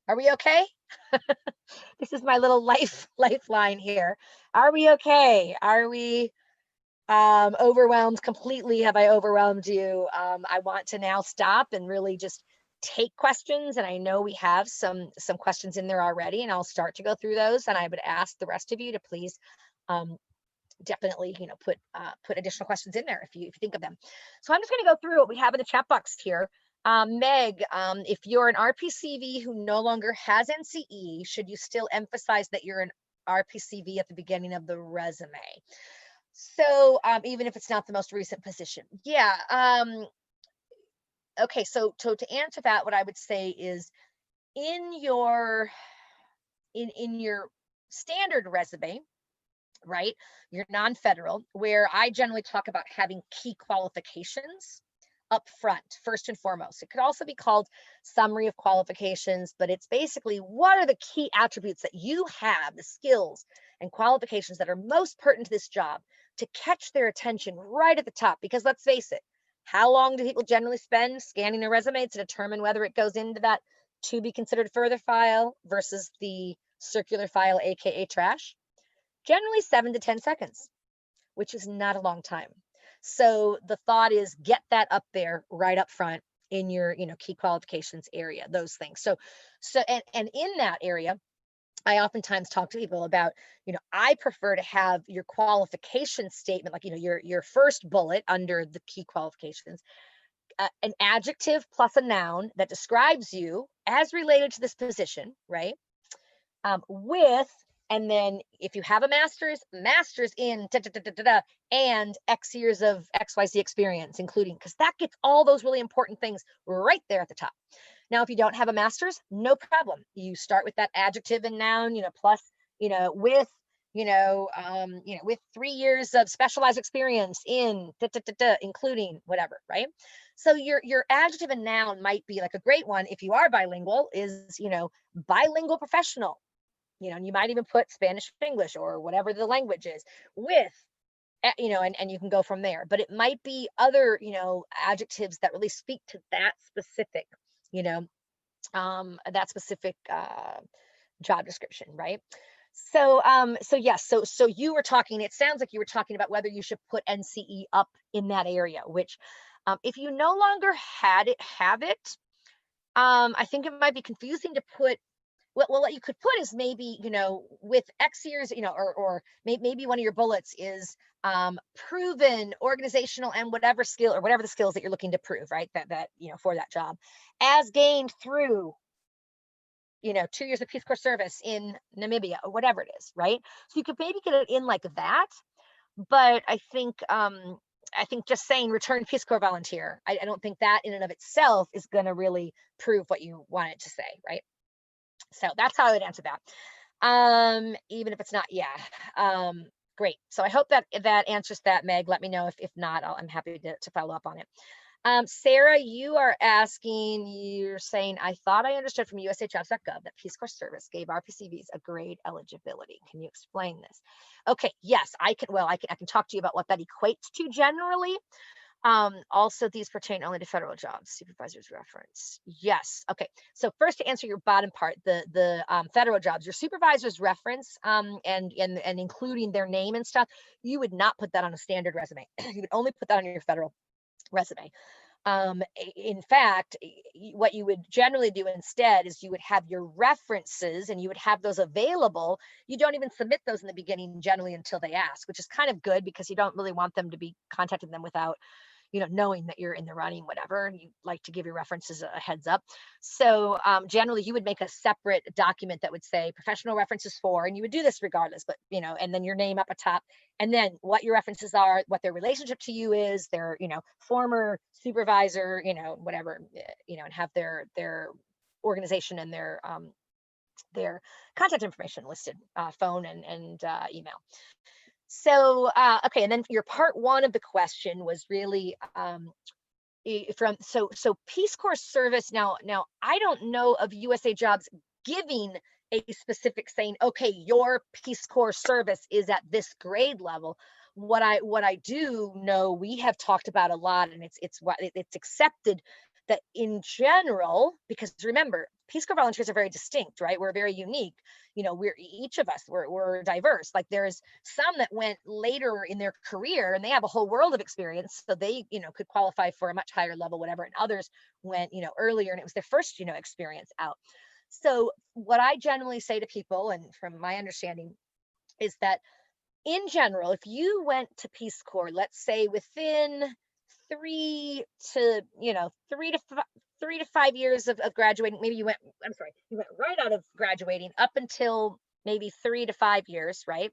Are we okay? This is my little lifeline here. Are we okay? Are we overwhelmed completely? Have I overwhelmed you? I want to now stop and really just take questions. And I know we have some questions in there already, and I'll start to go through those. And I would ask the rest of you to please definitely, put additional questions in there if you think of them. So I'm just going to go through what we have in the chat box here. Meg, if you're an RPCV who no longer has NCE, should you still emphasize that you're an RPCV at the beginning of the resume? So even if it's not the most recent position. Yeah. Okay, so to answer that, what I would say is in your standard resume, right, your non-federal, where I generally talk about having key qualifications up front, first and foremost. It could also be called summary of qualifications, but it's basically what are the key attributes that you have, the skills and qualifications that are most pertinent to this job, to catch their attention right at the top. Because let's face it, how long do people generally spend scanning their resume to determine whether it goes into that to be considered further file versus the circular file, aka trash? Generally 7 to 10 seconds, which is not a long time. So the thought is get that up there right up front in your, key qualifications area, those things. So and in that area, I oftentimes talk to people about, I prefer to have your qualification statement, like, your first bullet under the key qualifications, an adjective plus a noun that describes you as related to this position, right? With, and then if you have a master's in and X years of XYZ experience, including, because that gets all those really important things right there at the top. Now, if you don't have a master's, no problem. You start with that adjective and noun, plus, with, with 3 years of specialized experience in including whatever, right? So your adjective and noun might be like a great one if you are bilingual is, bilingual professional. And you might even put Spanish, English, or whatever the language is with, and you can go from there. But it might be other, adjectives that really speak to that specific, job description, right? So, yes, so you were talking, it sounds like you were talking about whether you should put NCE up in that area, which, if you no longer have it, I think it might be confusing to put. Well, what you could put is maybe, with X years, or maybe one of your bullets is proven organizational and whatever skill, or whatever the skills that you're looking to prove, right? That for that job, as gained through, 2 years of Peace Corps service in Namibia, or whatever it is, right? So you could maybe get it in like that. But I think just saying return Peace Corps volunteer, I don't think that in and of itself is going to really prove what you want it to say, right? So that's how I would answer that. Even if it's not, yeah. Great. So I hope that that answers that, Meg. Let me know if not, I'm happy to follow up on it. Sarah, you are asking, you're saying, I thought I understood from USAJobs.gov that Peace Corps service gave RPCVs a grade eligibility. Can you explain this? Okay, yes, I can. Well, I can talk to you about what that equates to generally. Also, these pertain only to federal jobs, supervisors reference. Yes. Okay. So first, to answer your bottom part, the federal jobs, your supervisors reference, and including their name and stuff, you would not put that on a standard resume. You would only put that on your federal resume. In fact, what you would generally do instead is you would have your references and you would have those available. You don't even submit those in the beginning generally until they ask, which is kind of good because you don't really want them to be contacting them without, knowing that you're in the running, whatever. You like to give your references a heads up. So generally you would make a separate document that would say professional references for, and you would do this regardless, but, and then your name up atop, and then what your references are, what their relationship to you is, their, former supervisor, whatever, and have their organization and their contact information listed, phone and email. So, okay, and then your part one of the question was really so Peace Corps service. Now I don't know of USA Jobs giving a specific saying, okay, your Peace Corps service is at this grade level. What I do know, we have talked about a lot, and it's accepted that in general, because remember, Peace Corps volunteers are very distinct, right? We're very unique. We're each of us, we're diverse. Like there's some that went later in their career and they have a whole world of experience. So they, could qualify for a much higher level, whatever. And others went, earlier and it was their first, experience out. So what I generally say to people, and from my understanding, is that in general, if you went to Peace Corps, let's say within 3 to 5 years of graduating, maybe you went right out of graduating up until maybe 3 to 5 years, right?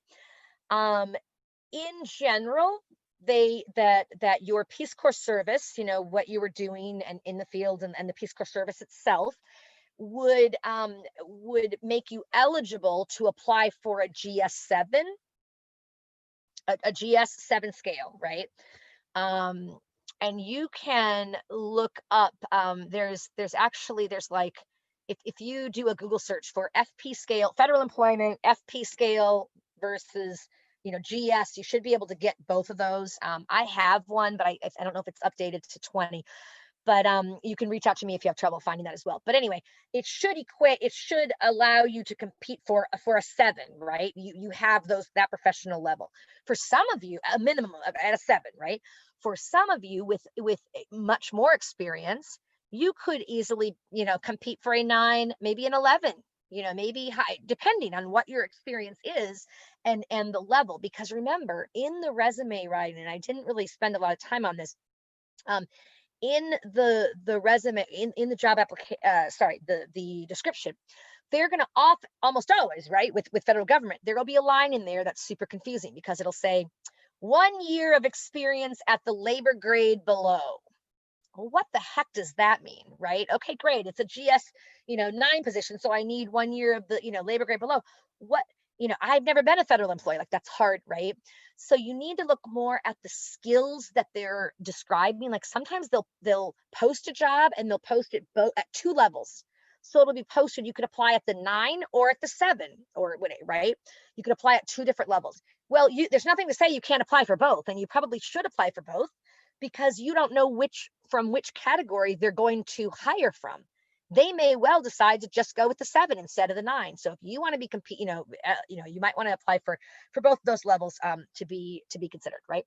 In general, that your Peace Corps service, what you were doing and in the field and the Peace Corps service itself would make you eligible to apply for a GS7, a GS7 scale, right? And you can look up, there's like, if you do a Google search for FP scale, federal employment, FP scale versus, GS, you should be able to get both of those. I have one, but I don't know if it's updated to 20, but you can reach out to me if you have trouble finding that as well. But anyway, it should allow you to compete for a 7, right? You have that professional level. For some of you, a minimum at a 7, right? For some of you with much more experience, you could easily, compete for a 9, maybe an 11, maybe high, depending on what your experience is and the level. Because remember, in the resume writing, and I didn't really spend a lot of time on this, in the resume, in the job application, the description, they're going to almost always, right, with federal government, there will be a line in there that's super confusing because it'll say 1 year of experience at the labor grade below. Well, what the heck does that mean, right? Okay, great. It's a GS, 9 position. So I need 1 year of the, labor grade below. What, I've never been a federal employee. Like that's hard, right? So you need to look more at the skills that they're describing. Like sometimes they'll post a job and they'll post it both at 2 levels. So it'll be posted, you could apply at the 9 or at the 7 or whatever, right? You could apply at 2 different levels. Well, there's nothing to say you can't apply for both, and you probably should apply for both because you don't know from which category they're going to hire from. They may well decide to just go with the 7 instead of the 9. So if you want to be you might want to apply for both of those levels to be considered, right?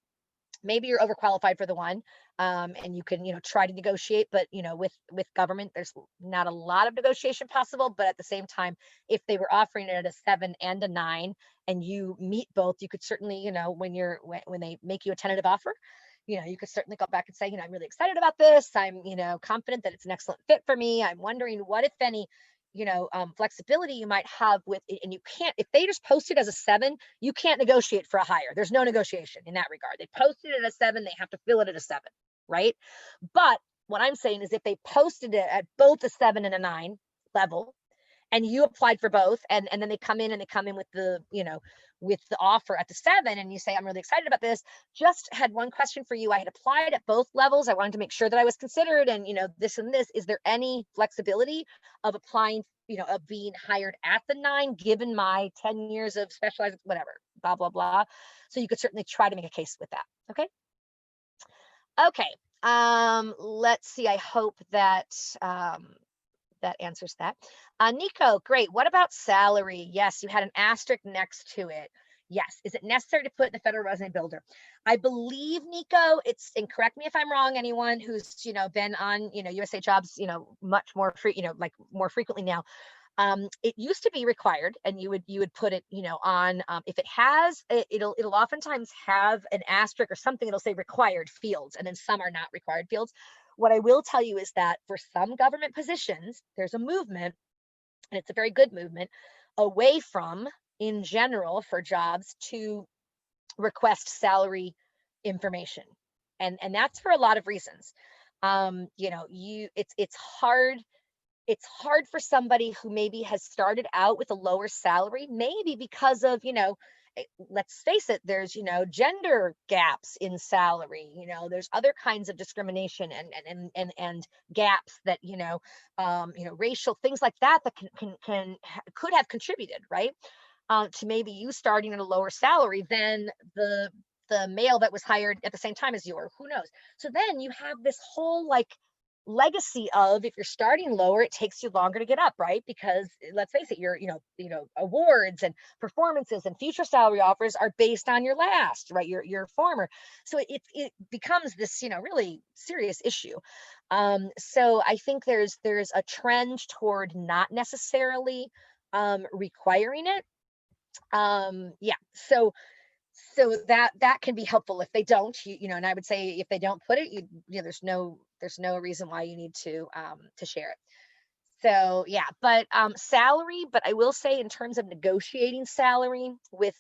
Maybe you're overqualified for the 1, and you can try to negotiate, but with government there's not a lot of negotiation possible. But at the same time, if they were offering it at a 7 and a 9 and you meet both, you could certainly when they make you a tentative offer, you could certainly go back and say, I'm really excited about this. I'm, confident that it's an excellent fit for me. I'm wondering what, if any, flexibility you might have with it. And you can't, if they just post it as a 7, you can't negotiate for a higher. There's no negotiation in that regard. They posted it at a 7, they have to fill it at a 7, right? But what I'm saying is if they posted it at both a 7 and a 9 level, and you applied for both, and then they come in with the, with the offer at the 7, and you say, I'm really excited about this. Just had one question for you. I had applied at both levels. I wanted to make sure that I was considered, and this and this. Is there any flexibility of applying, of being hired at the 9, given my 10 years of specialized, whatever, blah, blah, blah. So you could certainly try to make a case with that. Okay. Okay. Let's see. I hope that that answers that. Nico, great. What about salary? Yes, you had an asterisk next to it. Yes. Is it necessary to put in the federal resume builder? I believe, Nico, and correct me if I'm wrong, anyone who's, been on, USAJobs, much more more frequently now. It used to be required, and you would put it, on, if it has, it'll oftentimes have an asterisk or something. It'll say required fields, and then some are not required fields. What I will tell you is that for some government positions, there's a movement, and it's a very good movement, away from, in general, for jobs to request salary information. And that's for a lot of reasons. It's hard for somebody who maybe has started out with a lower salary, maybe because of, let's face it, there's, gender gaps in salary, there's other kinds of discrimination and gaps that, racial things like that could have contributed, right? To maybe you starting at a lower salary than the male that was hired at the same time as you, or who knows. So then you have this whole legacy of, if you're starting lower, it takes you longer to get up, right? Because let's face it, your awards and performances and future salary offers are based on your last, right? Your former. So it becomes this really serious issue. So I think there's a trend toward not necessarily requiring it. Yeah. So that can be helpful if they don't, and I would say if they don't put it, there's no reason why you need to share it. So yeah, but salary, but I will say in terms of negotiating salary with,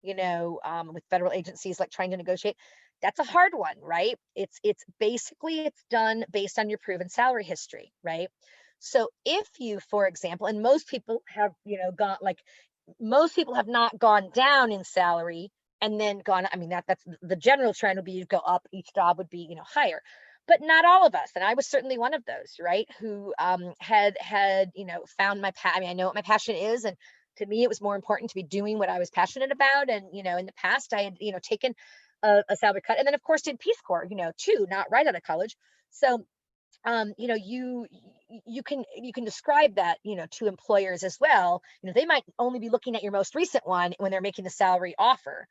with federal agencies, like trying to negotiate, that's a hard one, right? It's basically, it's done based on your proven salary history, right? So if you, for example, and most people have, most people have not gone down in salary and then gone, I mean, that's the general trend would be you go up, each job would be, higher, but not all of us. And I was certainly one of those, right? Who had, found I know what my passion is. And to me, it was more important to be doing what I was passionate about. And, in the past I had, taken a salary cut, and then of course did Peace Corps, too, not right out of college. So you can describe that, to employers as well. They might only be looking at your most recent one when they're making the salary offer.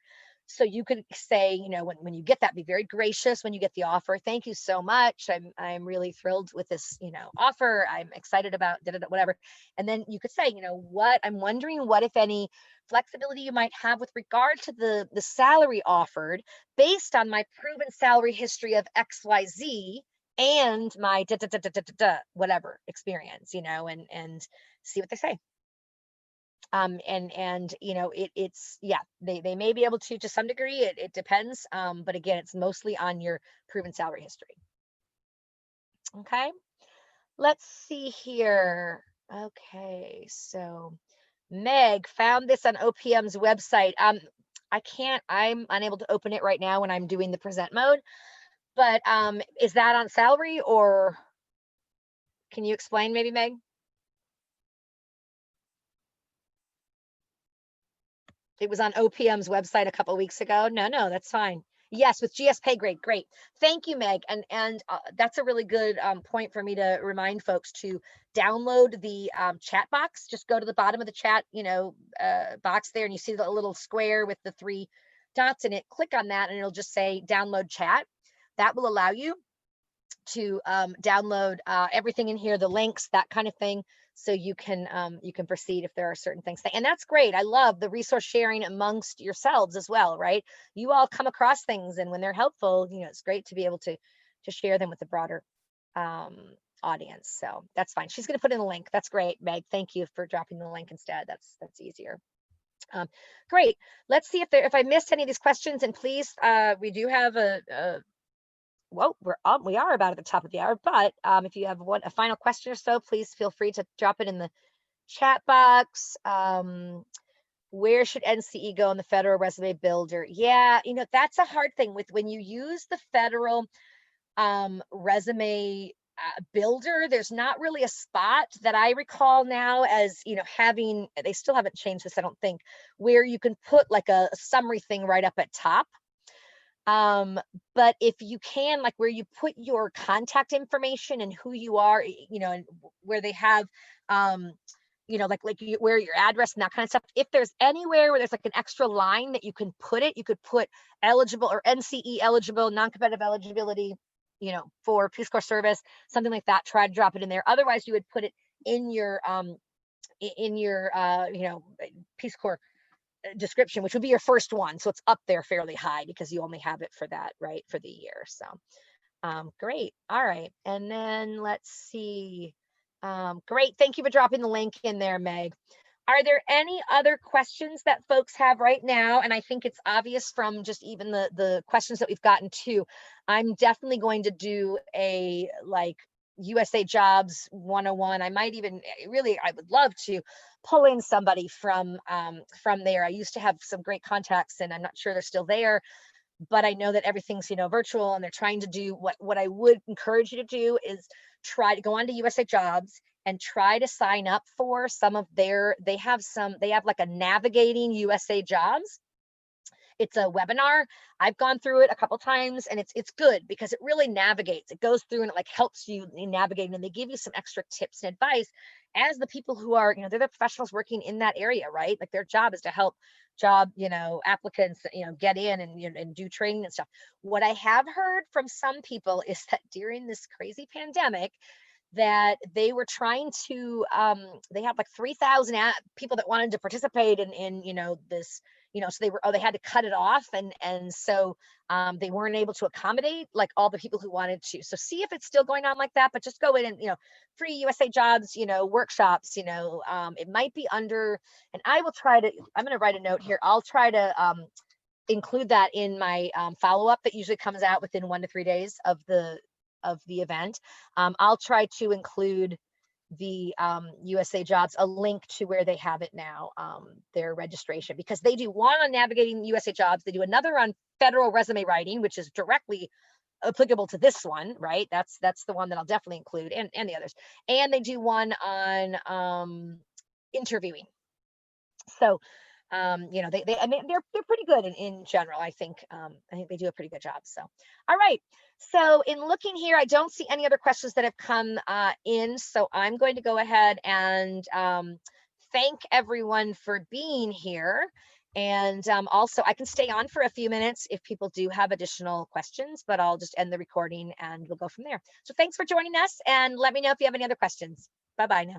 So you could say, when you get that, be very gracious when you get the offer. Thank you so much. I'm really thrilled with this, offer. I'm excited about whatever. And then you could say, what I'm wondering, what, if any, flexibility you might have with regard to the salary offered based on my proven salary history of XYZ and my whatever experience, and see what they say. It's, yeah, they may be able to some degree, it depends. But again, it's mostly on your proven salary history. Okay, let's see here. Okay, so Meg found this on OPM's website. I'm unable to open it right now when I'm doing the present mode. But is that on salary, or can you explain maybe, Meg? It was on OPM's website a couple of weeks ago. No, that's fine. Yes, with GS pay grade. Great. Thank you, Meg. And that's a really good point for me to remind folks to download the chat box. Just go to the bottom of the chat, box there, and you see the little square with the 3 dots in it. Click on that, and it'll just say download chat. That will allow you to download everything in here, the links, that kind of thing, so you can proceed if there are certain things. And that's great. I love the resource sharing amongst yourselves as well, right? You all come across things, and when they're helpful, it's great to be able to share them with the broader audience. So that's fine. She's going to put in a link. That's great, Meg. Thank you for dropping the link instead. That's easier. Great. Let's see if I missed any of these questions, and please, we do have well, we are about at the top of the hour, but if you have a final question or so, please feel free to drop it in the chat box. Where should NCE go in the federal resume builder? Yeah, that's a hard thing with when you use the federal resume builder. There's not really a spot that I recall now as, having, they still haven't changed this, I don't think, where you can put like a summary thing right up at top. But if you can, like where you put your contact information and who you are, and where they have, where your address and that kind of stuff. If there's anywhere where there's like an extra line that you can put it, you could put eligible or NCE eligible, non-competitive eligibility, for Peace Corps service, something like that. Try to drop it in there. Otherwise, you would put it in your Peace Corps description, which would be your first one. So it's up there fairly high because you only have it for that, right, for the year. So great. All right. And then let's see. Great. Thank you for dropping the link in there, Meg. Are there any other questions that folks have right now? And I think it's obvious from just even the questions that we've gotten to. I'm definitely going to do a USAJobs 101. I might even I would love to pull in somebody from there. I used to have some great contacts, and I'm not sure they're still there, but I know that everything's virtual, and they're trying to do what I would encourage you to do is try to go on to USAJobs and try to sign up for some of they have like a navigating USAJobs. It's a webinar. I've gone through it a couple times, and it's good because it really navigates. It goes through and it helps you navigate, and they give you some extra tips and advice as the people who are, they're the professionals working in that area, right? Like their job is to help job, applicants, get in and do training and stuff. What I have heard from some people is that during this crazy pandemic, that they were trying to they had like 3,000 people that wanted to participate in this, so they had to cut it off, and so they weren't able to accommodate like all the people who wanted to. So see if it's still going on like that, but just go in and free USAJobs workshops, it might be under, and I'm going to write a note here. I'll try to include that in my follow-up that usually comes out within 1 to 3 days of the event. I'll try to include the USAJobs, a link to where they have it now, their registration, because they do one on navigating USAJobs. They do another on federal resume writing, which is directly applicable to this one, right? That's the one that I'll definitely include, and the others. And they do one on interviewing. So I mean, they're pretty good in general. I think they do a pretty good job. So all right, so in looking here, I don't see any other questions that have come in, so I'm going to go ahead and thank everyone for being here. And also I can stay on for a few minutes if people do have additional questions, but I'll just end the recording and we'll go from there. So thanks for joining us, and let me know if you have any other questions. Bye-bye now.